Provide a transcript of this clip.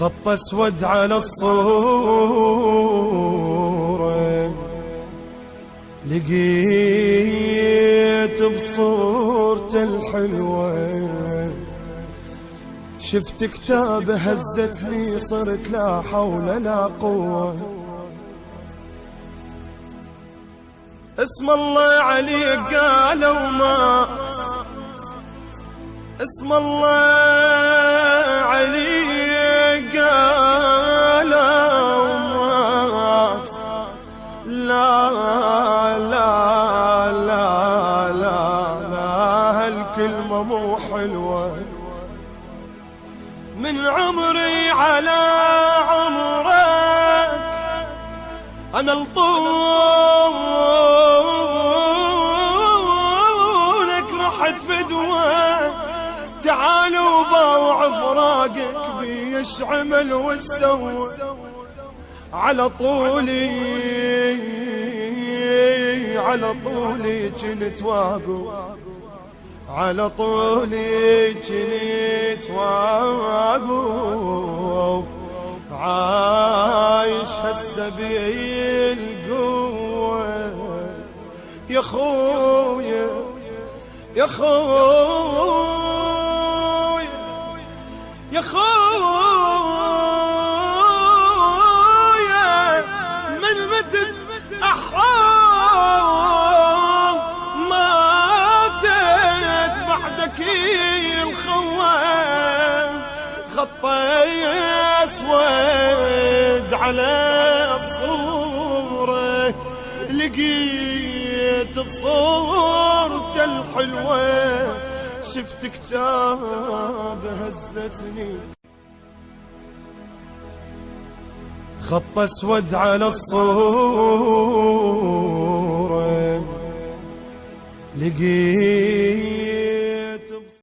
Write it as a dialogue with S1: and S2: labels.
S1: خط اسود على الصورة، لقيت بصورته الحلوة، شفت كتاب هزتني صرت لا حول لا قوة. اسم الله عليك قالوا ما، اسم الله عليك قالوا مات. لا لا لا لا لا هالكلمة مو حلوة. من عمري على عمرك أنا لطولك رحت فدوة، تعالوا باوع فراقك بيشعمل وتسوى. على طولي جنت واقف، على طولي جنت واقف، عايش هسه بالقوة. يا خويا يا خويا يا خويا من متت أحوال ماتت بعدك الخوة. خط أسود على الصورة، لقيت بصورته الحلوة، شفت كتاب هزتني. خط اسود على الصورة، لقيت